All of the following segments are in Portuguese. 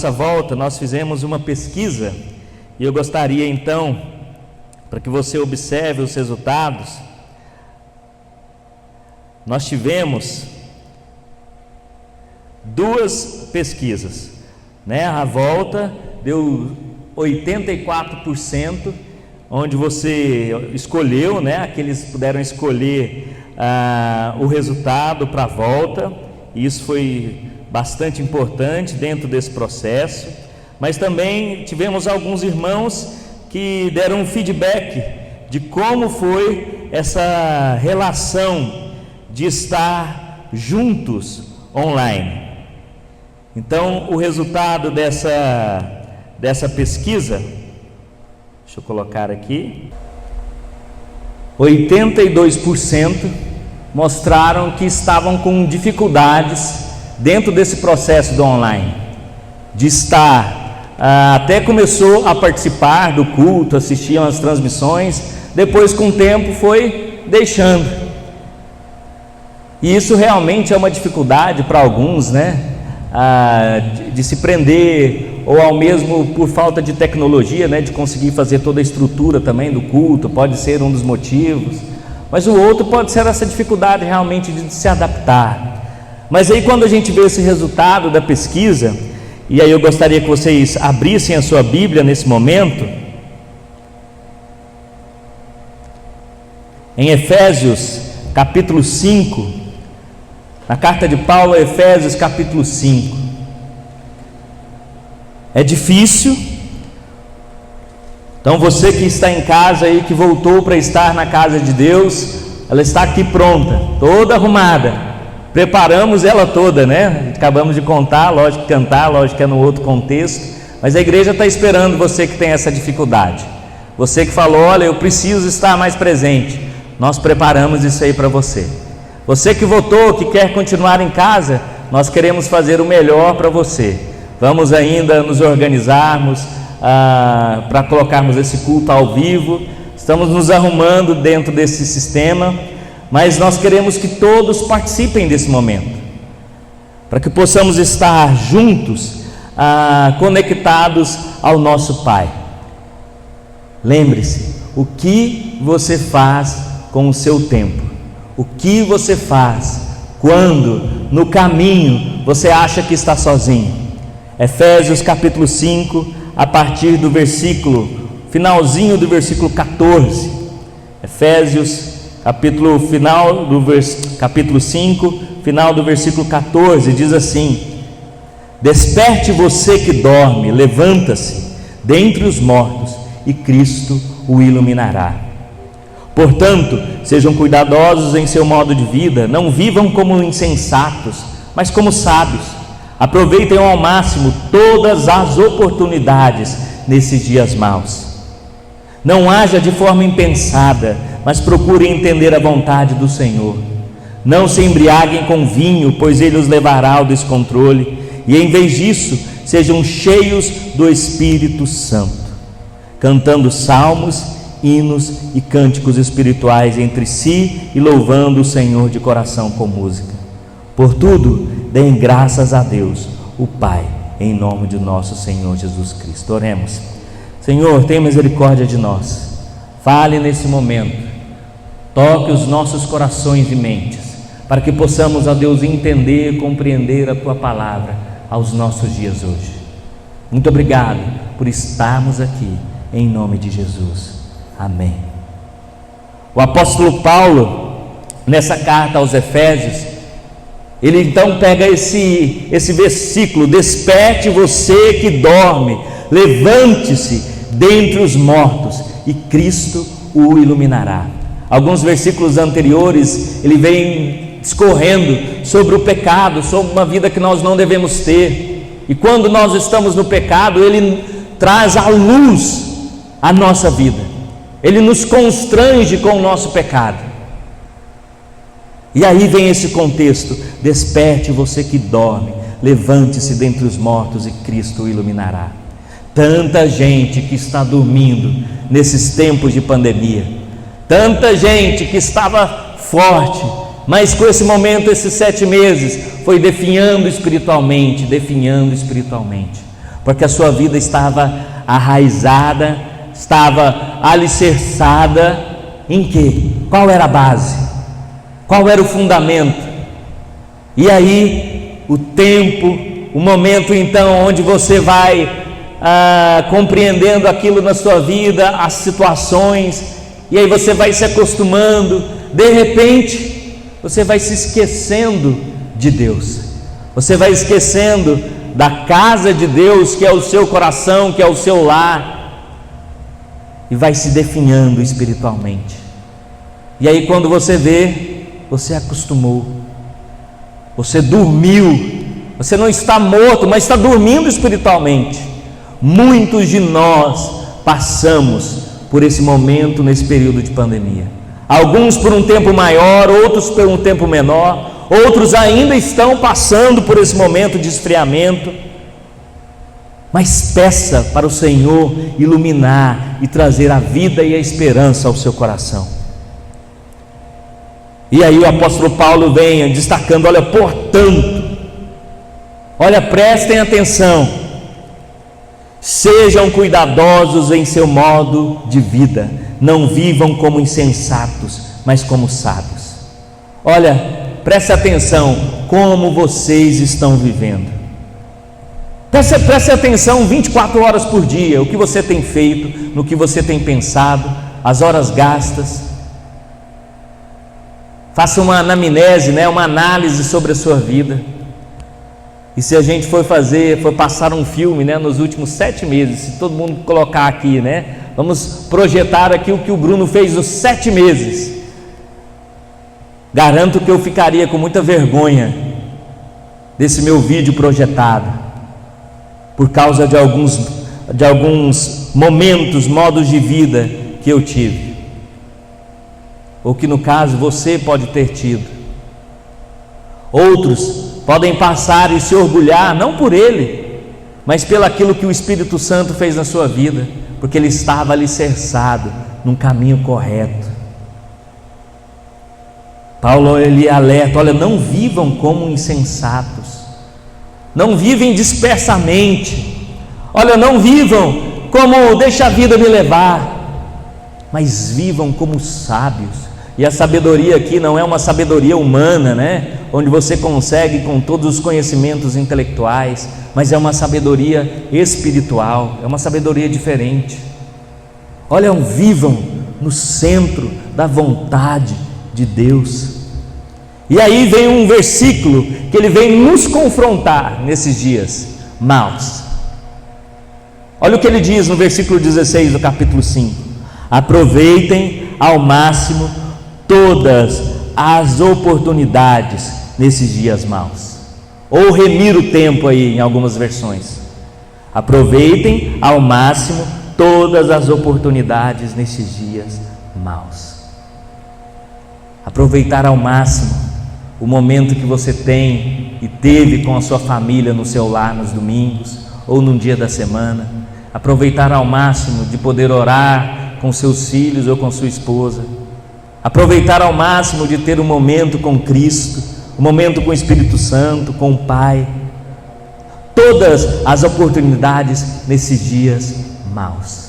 Nessa volta nós fizemos uma pesquisa e eu gostaria então, para que você observe os resultados. Nós tivemos duas pesquisas, né? A volta deu 84%, onde você escolheu, né? Aqueles puderam escolher o resultado para a volta, e isso foi bastante importante dentro desse processo. Mas também tivemos alguns irmãos que deram um feedback de como foi essa relação de estar juntos online. Então, o resultado dessa pesquisa, deixa eu colocar aqui, 82% mostraram que estavam com dificuldades dentro desse processo do online, de estar, até começou a participar do culto, assistiam às transmissões, depois com o tempo foi deixando. E isso realmente é uma dificuldade para alguns, né? De se prender, ou ao mesmo por falta de tecnologia, né? De conseguir fazer toda a estrutura também do culto, pode ser um dos motivos. Mas o outro pode ser essa dificuldade realmente de se adaptar. Mas aí quando a gente vê esse resultado da pesquisa, e aí eu gostaria que vocês abrissem a sua Bíblia nesse momento, em Efésios capítulo 5, na carta de Paulo a Efésios capítulo 5. É difícil, então você que está em casa aí, que voltou para estar na casa de Deus, ela está aqui pronta, toda arrumada. Preparamos ela toda, né? Acabamos de contar, lógico que cantar, lógico que é no outro contexto, mas a igreja está esperando você que tem essa dificuldade. Você que falou, olha, eu preciso estar mais presente. Nós preparamos isso aí para você. Você que votou, que quer continuar em casa, nós queremos fazer o melhor para você. Vamos ainda nos organizarmos para colocarmos esse culto ao vivo. Estamos nos arrumando dentro desse sistema, mas nós queremos que todos participem desse momento, para que possamos estar juntos, conectados ao nosso Pai. Lembre-se, o que você faz com o seu tempo? O que você faz quando no caminho você acha que está sozinho? Efésios capítulo 5, a partir do finalzinho do versículo 14. Efésios capítulo 5, final do versículo 14, diz assim: desperte você que dorme, levanta-se dentre os mortos, e Cristo o iluminará. Portanto, sejam cuidadosos em seu modo de vida, não vivam como insensatos, mas como sábios. Aproveitem ao máximo todas as oportunidades nesses dias maus. Não haja de forma impensada, mas procurem entender a vontade do Senhor. Não se embriaguem com vinho, pois ele os levará ao descontrole, e em vez disso, sejam cheios do Espírito Santo, cantando salmos, hinos e cânticos espirituais entre si e louvando o Senhor de coração com música. Por tudo, deem graças a Deus, o Pai, em nome de nosso Senhor Jesus Cristo. Oremos. Senhor, tenha misericórdia de nós. Fale nesse momento, toque os nossos corações e mentes, para que possamos, ó Deus, entender e compreender a Tua palavra aos nossos dias hoje. Muito obrigado por estarmos aqui, em nome de Jesus. Amém. O apóstolo Paulo, nessa carta aos Efésios, ele então pega esse versículo: desperte você que dorme, levante-se dentre os mortos, e Cristo o iluminará. Alguns versículos anteriores, ele vem discorrendo sobre o pecado, sobre uma vida que nós não devemos ter, e quando nós estamos no pecado, ele traz à luz a nossa vida, ele nos constrange com o nosso pecado. E aí vem esse contexto: desperte você que dorme, levante-se dentre os mortos, e Cristo o iluminará. Tanta gente que está dormindo nesses tempos de pandemia, tanta gente que estava forte, mas com esse momento, esses 7 meses, foi definhando espiritualmente. porque a sua vida estava arraizada, estava alicerçada em quê? Qual era a base? Qual era o fundamento? E aí, o tempo, o momento então onde você vai compreendendo aquilo na sua vida, as situações, e aí você vai se acostumando, de repente você vai se esquecendo de Deus, você vai esquecendo da casa de Deus, que é o seu coração, que é o seu lar, e vai se definhando espiritualmente. E aí quando você vê, você acostumou, você dormiu, você não está morto, mas está dormindo espiritualmente. Muitos de nós passamos por esse momento nesse período de pandemia, alguns por um tempo maior, outros por um tempo menor, outros ainda estão passando por esse momento de esfriamento, mas peça para o Senhor iluminar e trazer a vida e a esperança ao seu coração. E aí o apóstolo Paulo vem destacando: olha, portanto, olha, prestem atenção, sejam cuidadosos em seu modo de vida, não vivam como insensatos, mas como sábios. Olha, preste atenção como vocês estão vivendo. Preste atenção 24 horas por dia, o que você tem feito, no que você tem pensado, as horas gastas. Faça uma anamnese, uma análise sobre a sua vida. E se a gente for passar um filme, nos últimos 7 meses, se todo mundo colocar aqui, vamos projetar aqui o que o Bruno fez nos 7 meses. Garanto que eu ficaria com muita vergonha desse meu vídeo projetado, por causa de alguns momentos, modos de vida que eu tive, ou que no caso você pode ter tido. Outros podem passar e se orgulhar, não por ele, mas pelo aquilo que o Espírito Santo fez na sua vida, porque ele estava alicerçado num caminho correto. Paulo, ele alerta: olha, não vivam como insensatos, não vivem dispersamente, olha, não vivam como deixa a vida me levar, mas vivam como sábios. E a sabedoria aqui não é uma sabedoria humana, onde você consegue com todos os conhecimentos intelectuais, mas é uma sabedoria espiritual, é uma sabedoria diferente. Olha, vivam no centro da vontade de Deus. E aí vem um versículo que ele vem nos confrontar nesses dias maus. Olha o que ele diz no versículo 16 do capítulo 5: aproveitem ao máximo todas as oportunidades nesses dias maus, ou remir o tempo aí em algumas versões. Aproveitem ao máximo todas as oportunidades nesses dias maus. Aproveitar ao máximo o momento que você tem e teve com a sua família no seu lar nos domingos ou num dia da semana. Aproveitar ao máximo de poder orar com seus filhos ou com sua esposa. Aproveitar ao máximo de ter um momento com Cristo, um momento com o Espírito Santo, com o Pai. Todas as oportunidades nesses dias maus.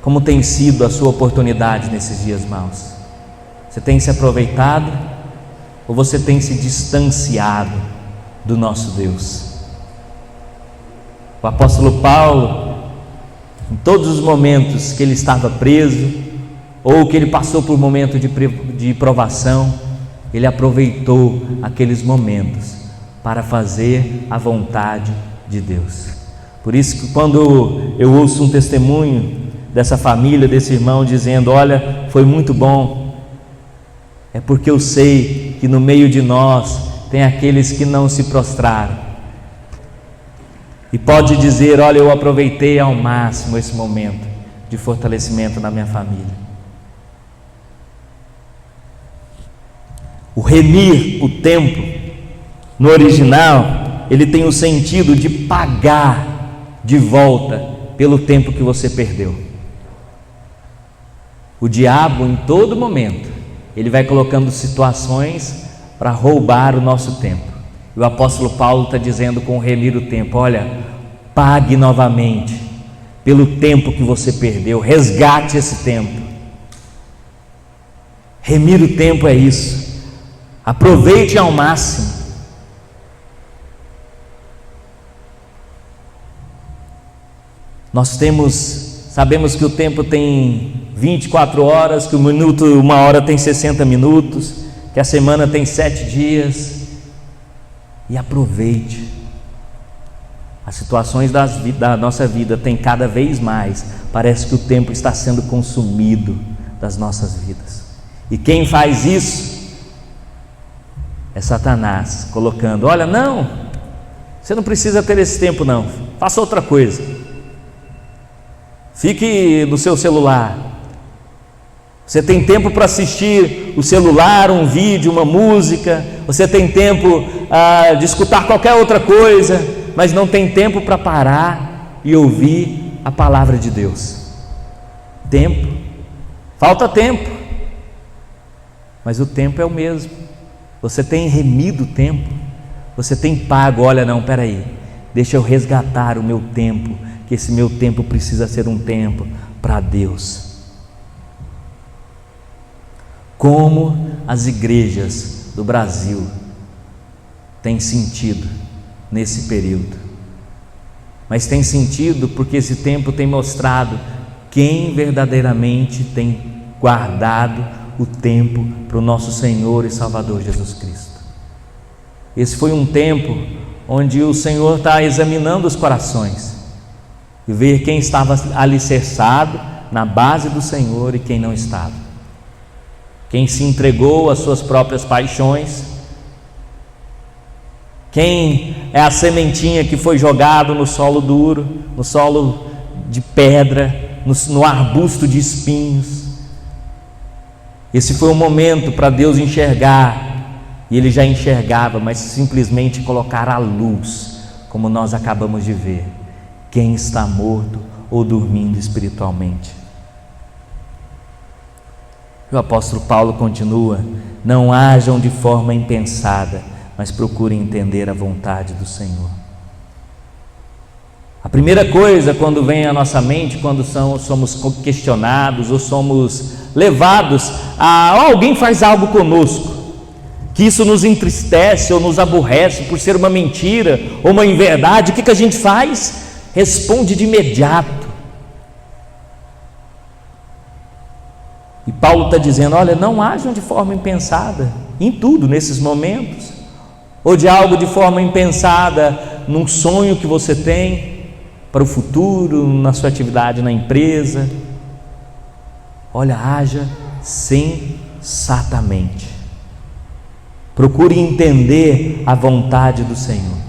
Como tem sido a sua oportunidade nesses dias maus? Você tem se aproveitado ou você tem se distanciado do nosso Deus? O apóstolo Paulo, em todos os momentos que ele estava preso, ou que ele passou por momento de provação, ele aproveitou aqueles momentos para fazer a vontade de Deus. Por isso que quando eu ouço um testemunho dessa família, desse irmão dizendo: olha, foi muito bom, é porque eu sei que no meio de nós tem aqueles que não se prostraram, e pode dizer: olha, eu aproveitei ao máximo esse momento de fortalecimento na minha família. O remir o tempo, no original, ele tem o sentido de pagar de volta pelo tempo que você perdeu. O diabo, em todo momento, ele vai colocando situações para roubar o nosso tempo. E o apóstolo Paulo está dizendo com remir o tempo: olha, pague novamente pelo tempo que você perdeu, resgate esse tempo. Remir o tempo é isso, aproveite ao máximo. Nós sabemos que o tempo tem 24 horas, que uma hora tem 60 minutos, que a semana tem 7 dias, e aproveite. As situações da nossa vida têm cada vez mais, parece que o tempo está sendo consumido das nossas vidas, e quem faz isso é Satanás, colocando: olha, não, você não precisa ter esse tempo não, faça outra coisa, fique no seu celular, você tem tempo para assistir o celular, um vídeo, uma música, você tem tempo de escutar qualquer outra coisa, mas não tem tempo para parar e ouvir a palavra de Deus. Tempo, falta tempo, mas o tempo é o mesmo. Você tem remido o tempo, você tem pago. Olha, não, peraí, deixa eu resgatar o meu tempo, que esse meu tempo precisa ser um tempo para Deus. Como as igrejas do Brasil têm sentido nesse período, mas tem sentido porque esse tempo tem mostrado quem verdadeiramente tem guardado o tempo para o nosso Senhor e Salvador Jesus Cristo. Esse foi um tempo onde o Senhor está examinando os corações e ver quem estava alicerçado na base do Senhor e quem não estava, quem se entregou às suas próprias paixões, quem é a sementinha que foi jogado no solo duro, no solo de pedra, no arbusto de espinhos. Esse foi o momento para Deus enxergar, e Ele já enxergava, mas simplesmente colocar à luz, como nós acabamos de ver, quem está morto ou dormindo espiritualmente. O apóstolo Paulo continua: não hajam de forma impensada, mas procurem entender a vontade do Senhor. A primeira coisa quando vem à nossa mente, quando somos questionados ou somos levados a alguém faz algo conosco, que isso nos entristece ou nos aborrece por ser uma mentira ou uma inverdade, o que a gente faz? Responde de imediato. E Paulo está dizendo: olha, não hajam de forma impensada em tudo nesses momentos, ou de algo de forma impensada num sonho que você tem para o futuro, na sua atividade na empresa. Olha, haja sensatamente, procure entender a vontade do Senhor.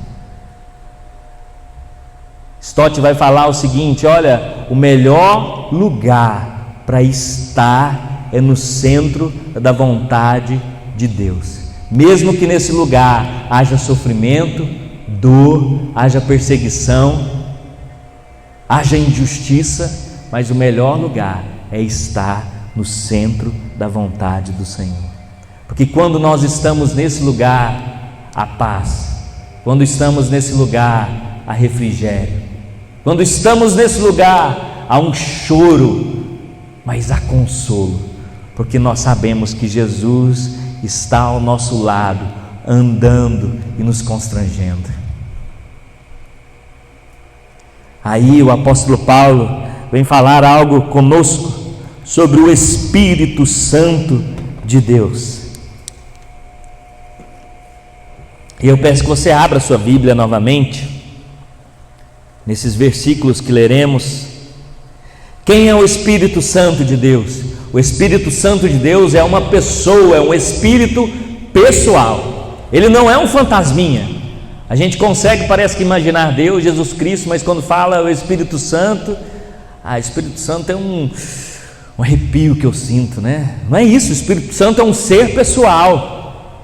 Stott vai falar o seguinte: olha, o melhor lugar para estar é no centro da vontade de Deus, mesmo que nesse lugar haja sofrimento, dor, haja perseguição, haja injustiça, mas o melhor lugar é estar no centro da vontade do Senhor, porque quando nós estamos nesse lugar, há paz, quando estamos nesse lugar, há refrigério, quando estamos nesse lugar, há um choro, mas há consolo, porque nós sabemos que Jesus está ao nosso lado, andando e nos constrangendo. Aí o apóstolo Paulo vem falar algo conosco sobre o Espírito Santo de Deus. E eu peço que você abra sua Bíblia novamente, nesses versículos que leremos. Quem é o Espírito Santo de Deus? O Espírito Santo de Deus é uma pessoa, é um Espírito pessoal. Ele não é um fantasminha. A gente consegue, parece que imaginar Deus, Jesus Cristo, mas quando fala o Espírito Santo, Espírito Santo é um arrepio que eu sinto, né? Não é isso, o Espírito Santo é um ser pessoal,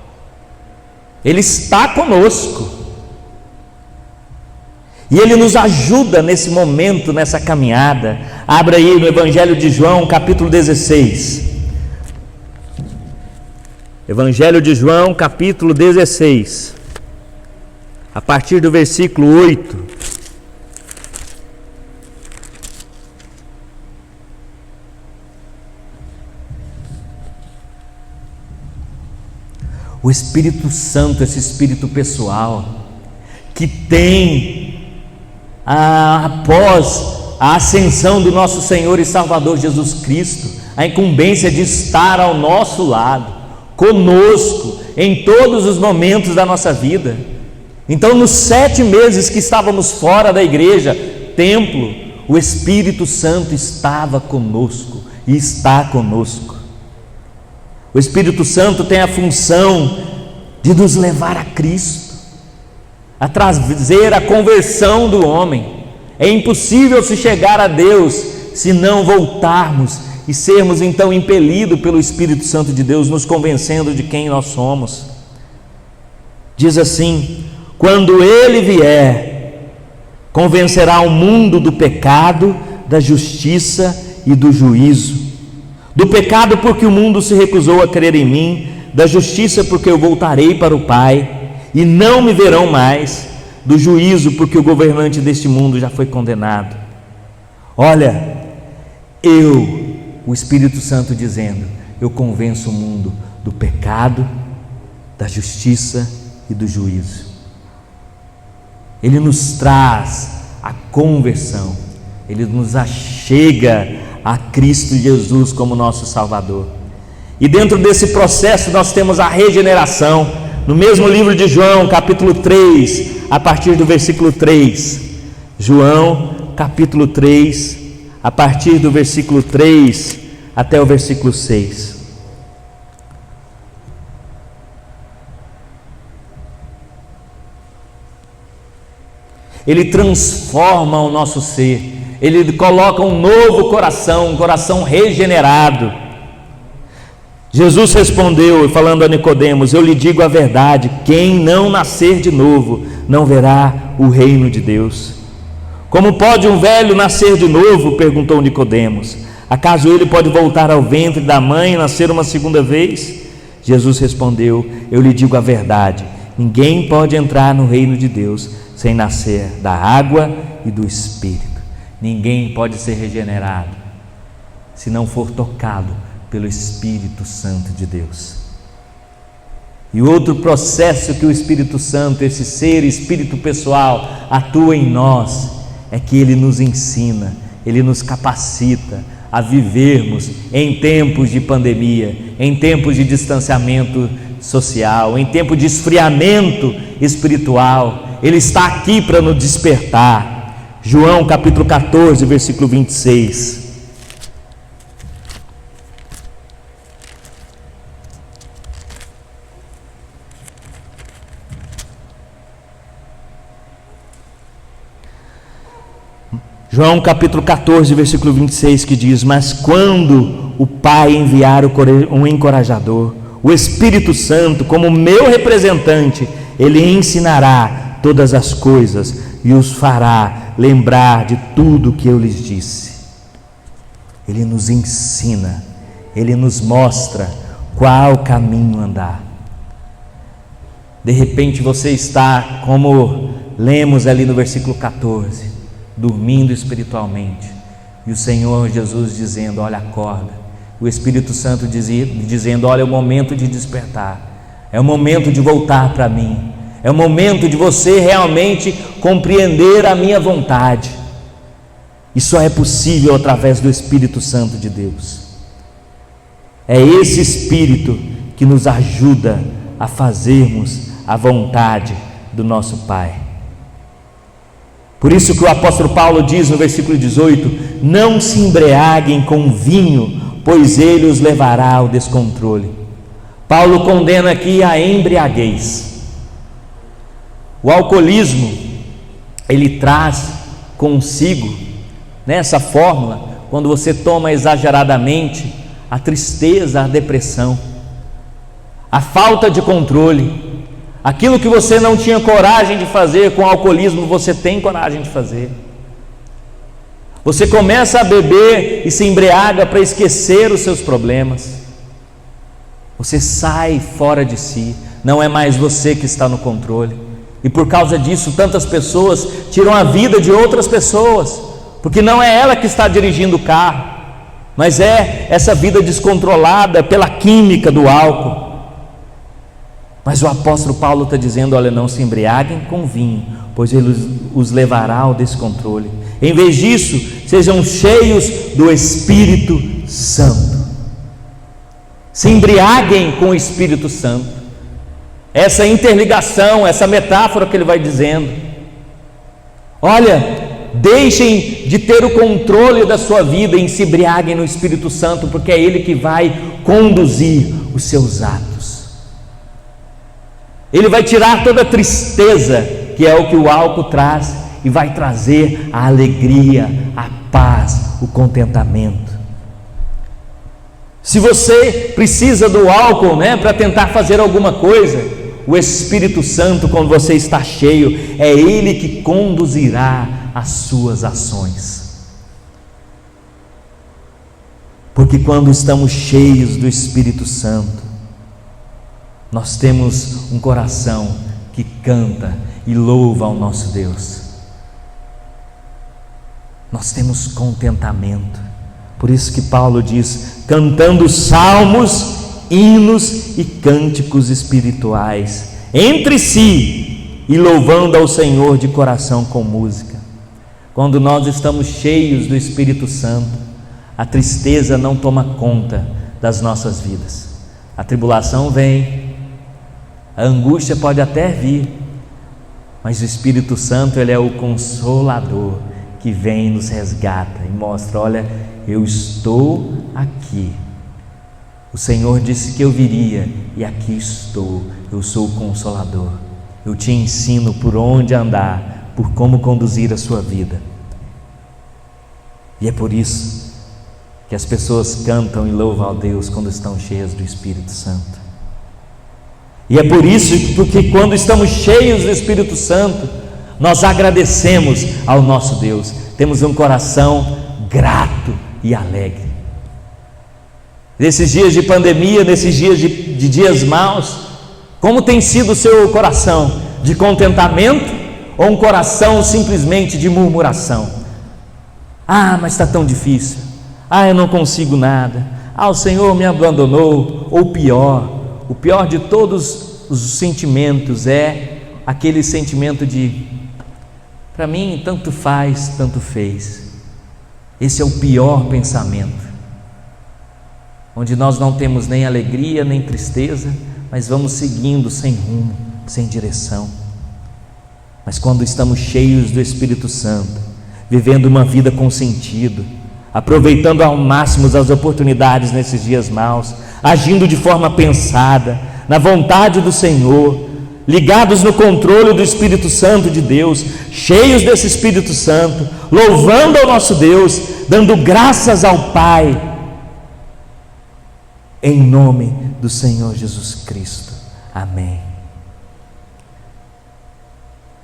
Ele está conosco, e Ele nos ajuda nesse momento, nessa caminhada. Abra aí no Evangelho de João, capítulo 16. Evangelho de João, capítulo 16, a partir do versículo 8. O Espírito Santo, esse Espírito pessoal, que tem, após a ascensão do nosso Senhor e Salvador Jesus Cristo, a incumbência de estar ao nosso lado, conosco, em todos os momentos da nossa vida. Então, nos 7 meses que estávamos fora da igreja, templo, o Espírito Santo estava conosco e está conosco. O Espírito Santo tem a função de nos levar a Cristo, a trazer a conversão do homem. É impossível se chegar a Deus se não voltarmos e sermos então impelidos pelo Espírito Santo de Deus, nos convencendo de quem nós somos. Diz assim: quando Ele vier, convencerá o mundo do pecado, da justiça e do juízo. Do pecado, porque o mundo se recusou a crer em mim; da justiça, porque eu voltarei para o Pai e não me verão mais; do juízo, porque o governante deste mundo já foi condenado. Olha, o Espírito Santo dizendo: eu convenço o mundo do pecado, da justiça e do juízo. Ele nos traz a conversão, Ele nos achega a Cristo Jesus como nosso Salvador. E dentro desse processo nós temos a regeneração. No mesmo livro de João, capítulo 3, a partir do versículo 3. João, capítulo 3, a partir do versículo 3 até o versículo 6. Ele transforma o nosso ser, Ele coloca um novo coração, um coração regenerado. Jesus respondeu, falando a Nicodemos: eu lhe digo a verdade, quem não nascer de novo não verá o reino de Deus. Como pode um velho nascer de novo? Perguntou Nicodemos. Acaso ele pode voltar ao ventre da mãe e nascer uma segunda vez? Jesus respondeu: eu lhe digo a verdade, ninguém pode entrar no reino de Deus sem nascer da água e do Espírito. Ninguém pode ser regenerado se não for tocado pelo Espírito Santo de Deus. E outro processo que o Espírito Santo, esse ser espírito pessoal, atua em nós, é que ele nos ensina, ele nos capacita a vivermos em tempos de pandemia, em tempos de distanciamento social, em tempo de esfriamento espiritual. Ele está aqui para nos despertar. João capítulo 14, versículo 26. João capítulo 14, versículo 26, que diz: mas quando o Pai enviar um encorajador, o Espírito Santo, como meu representante, Ele ensinará todas as coisas e os fará lembrar de tudo que eu lhes disse. Ele nos ensina, Ele nos mostra qual caminho andar. De repente você está, como lemos ali no versículo 14, dormindo espiritualmente, e o Senhor Jesus dizendo: olha, acorda. O Espírito Santo dizendo: olha, é o momento de despertar, é o momento de voltar para mim, é o momento de você realmente compreender a minha vontade. E só é possível através do Espírito Santo de Deus. É esse Espírito que nos ajuda a fazermos a vontade do nosso Pai. Por isso que o apóstolo Paulo diz no versículo 18: não se embriaguem com vinho, pois ele os levará ao descontrole. Paulo condena aqui a embriaguez. O alcoolismo, ele traz consigo, nessa fórmula, quando você toma exageradamente, a tristeza, a depressão, a falta de controle. Aquilo que você não tinha coragem de fazer com o alcoolismo, você tem coragem de fazer. Você começa a beber e se embriaga para esquecer os seus problemas. Você sai fora de si, não é mais você que está no controle. E por causa disso, tantas pessoas tiram a vida de outras pessoas, porque não é ela que está dirigindo o carro, mas é essa vida descontrolada pela química do álcool. Mas o apóstolo Paulo está dizendo: olha, não se embriaguem com vinho, pois ele os levará ao descontrole. Em vez disso, sejam cheios do Espírito Santo. Se embriaguem com o Espírito Santo. Essa interligação, essa metáfora que ele vai dizendo. Olha, deixem de ter o controle da sua vida e se embriaguem no Espírito Santo, porque é Ele que vai conduzir os seus atos. Ele vai tirar toda a tristeza, que é o que o álcool traz, e vai trazer a alegria, a paz, o contentamento. Se você precisa do álcool, para tentar fazer alguma coisa, o Espírito Santo, quando você está cheio, é Ele que conduzirá as suas ações. Porque quando estamos cheios do Espírito Santo, nós temos um coração que canta e louva ao nosso Deus. Nós temos contentamento. Por isso que Paulo diz: cantando salmos, hinos e cânticos espirituais entre si, e louvando ao Senhor de coração com música. Quando nós estamos cheios do Espírito Santo, a tristeza não toma conta das nossas vidas. A tribulação vem, a angústia pode até vir, mas o Espírito Santo, ele é o consolador que vem e nos resgata e mostra: olha, eu estou aqui. O Senhor disse que eu viria, e aqui estou. Eu sou o Consolador. Eu te ensino por onde andar, por como conduzir a sua vida. E é por isso que as pessoas cantam e louvam a Deus quando estão cheias do Espírito Santo. E é por isso porque quando estamos cheios do Espírito Santo, nós agradecemos ao nosso Deus. Temos um coração grato e alegre. Nesses dias de pandemia, nesses dias de dias maus, como tem sido o seu coração? De contentamento ou um coração simplesmente de murmuração? Ah, mas está tão difícil. Ah, eu não consigo nada. Ah, o Senhor me abandonou. Ou o pior de todos os sentimentos é aquele sentimento de: para mim tanto faz, tanto fez. Esse é o pior pensamento, onde nós não temos nem alegria, nem tristeza, mas vamos seguindo sem rumo, sem direção. Mas quando estamos cheios do Espírito Santo, vivendo uma vida com sentido, aproveitando ao máximo as oportunidades nesses dias maus, agindo de forma pensada, na vontade do Senhor, ligados no controle do Espírito Santo de Deus, cheios desse Espírito Santo, louvando ao nosso Deus, dando graças ao Pai, em nome do Senhor Jesus Cristo. Amém.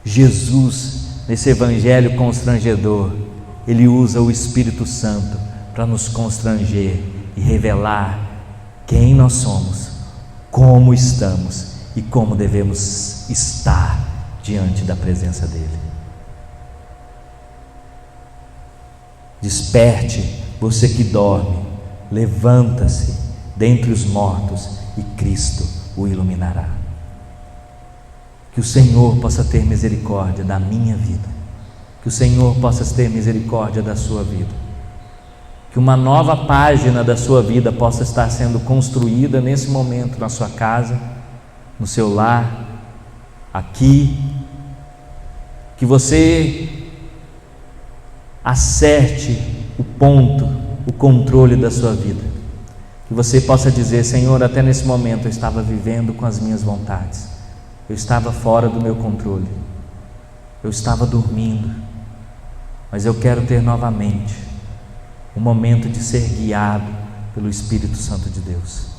Jesus, nesse evangelho constrangedor, ele usa o Espírito Santo para nos constranger e revelar quem nós somos, como estamos e como devemos estar diante da presença dele. Desperte, você que dorme, levanta-se dentre os mortos e Cristo o iluminará. Que o Senhor possa ter misericórdia da minha vida, que o Senhor possa ter misericórdia da sua vida, que uma nova página da sua vida possa estar sendo construída nesse momento, na sua casa, no seu lar, aqui, que você acerte o ponto, o controle da sua vida, que você possa dizer: Senhor, até nesse momento eu estava vivendo com as minhas vontades, eu estava fora do meu controle, eu estava dormindo, mas eu quero ter novamente um momento de ser guiado pelo Espírito Santo de Deus.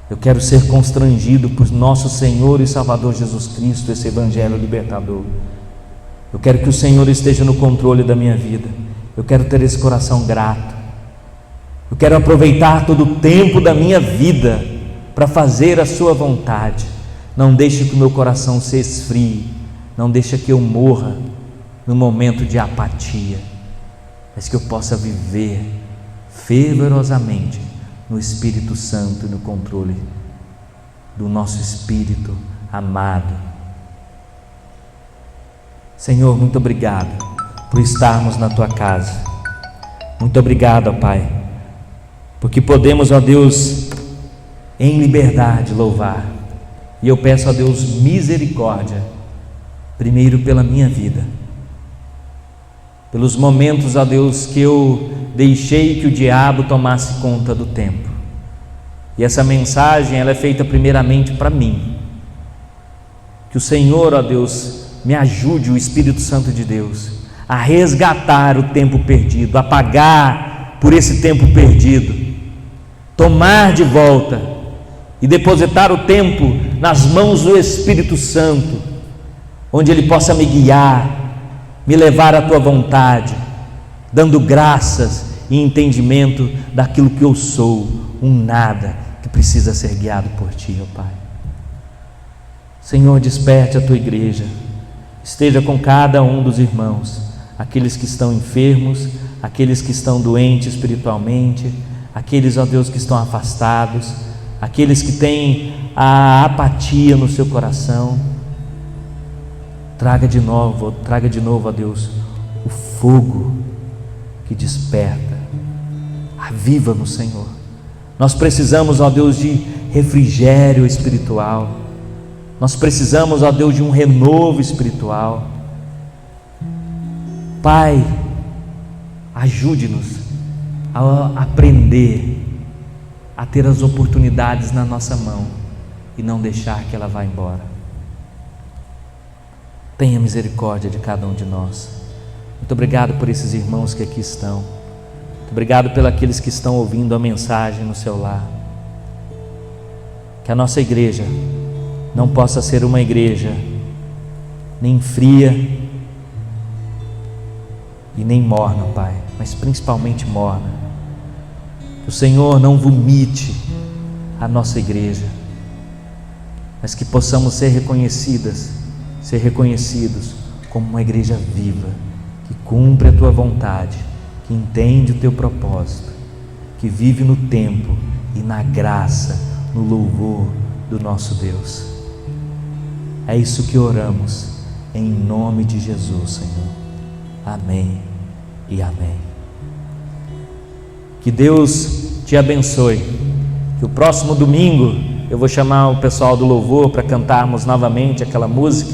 Eu quero ser constrangido por nosso Senhor e Salvador Jesus Cristo, esse Evangelho libertador. Eu quero que o Senhor esteja no controle da minha vida. Eu quero ter esse coração grato. Eu quero aproveitar todo o tempo da minha vida para fazer a sua vontade. Não deixe que o meu coração se esfrie, não deixe que eu morra no momento de apatia, mas que eu possa viver fervorosamente no Espírito Santo e no controle do nosso espírito amado. Senhor, muito obrigado por estarmos na Tua casa. Muito obrigado, ó Pai, porque podemos, ó Deus, em liberdade louvar. E eu peço a Deus misericórdia, primeiro pela minha vida, pelos momentos, ó Deus, que eu deixei que o diabo tomasse conta do tempo. E essa mensagem, ela é feita primeiramente para mim. Que o Senhor, ó Deus, me ajude, o Espírito Santo de Deus, a resgatar o tempo perdido, a pagar por esse tempo perdido, tomar de volta e depositar o tempo nas mãos do Espírito Santo, onde Ele possa me guiar, me levar à Tua vontade, dando graças e entendimento daquilo que eu sou, um nada que precisa ser guiado por Ti, ó Pai. Senhor, desperte a Tua igreja, esteja com cada um dos irmãos, aqueles que estão enfermos, aqueles que estão doentes espiritualmente, aqueles, ó Deus, que estão afastados, aqueles que têm a apatia no seu coração. Traga de novo, ó Deus, o fogo que desperta. Aviva-nos, Senhor. Nós precisamos, ó Deus, de refrigério espiritual. Nós precisamos, ó Deus, de um renovo espiritual. Pai, ajude-nos a aprender a ter as oportunidades na nossa mão e não deixar que ela vá embora. Tenha misericórdia de cada um de nós. Muito obrigado por esses irmãos que aqui estão. Muito obrigado pelos aqueles que estão ouvindo a mensagem no seu lar. Que a nossa igreja não possa ser uma igreja nem fria e nem morna, Pai, mas principalmente morna. Que o Senhor não vomite a nossa igreja, mas que possamos ser reconhecidos como uma igreja viva, que cumpre a Tua vontade, que entende o Teu propósito, que vive no tempo e na graça, no louvor do nosso Deus. É isso que oramos, em nome de Jesus, Senhor. Amém e amém. Que Deus te abençoe. Que o próximo domingo eu vou chamar o pessoal do louvor para cantarmos novamente aquela música.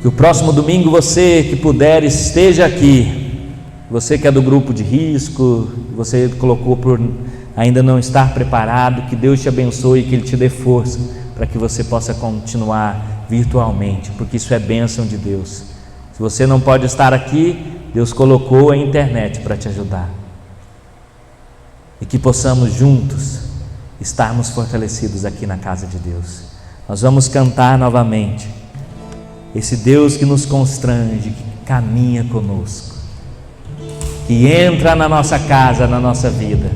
Que o próximo domingo você que puder esteja aqui. Você que é do grupo de risco, você colocou por ainda não estar preparado, que Deus te abençoe e que Ele te dê força para que você possa continuar virtualmente, porque isso é bênção de Deus. Se você não pode estar aqui, Deus colocou a internet para te ajudar. E que possamos juntos estarmos fortalecidos aqui na casa de Deus. Nós vamos cantar novamente esse Deus que nos constrange, que caminha conosco, que entra na nossa casa, na nossa vida,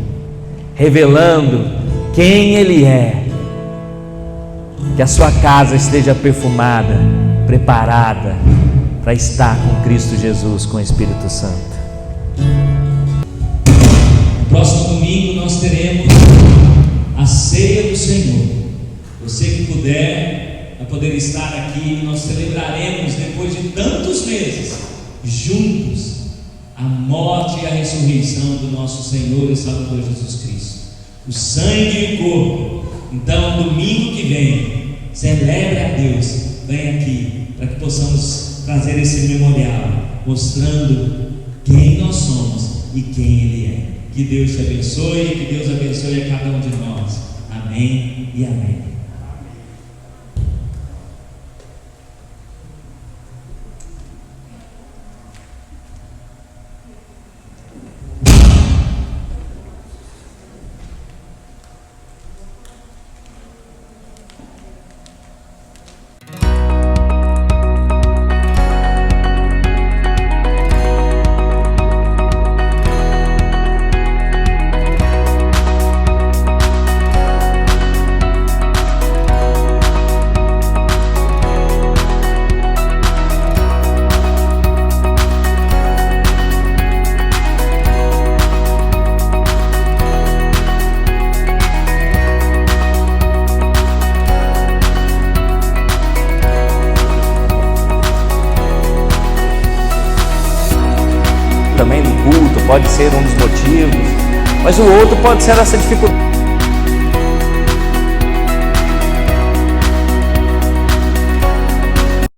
revelando quem Ele é. Que a sua casa esteja perfumada, preparada para estar com Cristo Jesus, com o Espírito Santo. No próximo domingo nós teremos a ceia do Senhor. Você que puder, vai poder estar aqui. Nós celebraremos, depois de tantos meses, juntos, a morte e a ressurreição do nosso Senhor e Salvador Jesus Cristo, o sangue e o corpo. Então, domingo que vem, celebre a Deus, venha aqui, para que possamos trazer esse memorial, mostrando quem nós somos e quem Ele é. Que Deus te abençoe, que Deus abençoe a cada um de nós. Amém e amém. culto, pode ser um dos motivos, mas o outro pode ser essa dificuldade.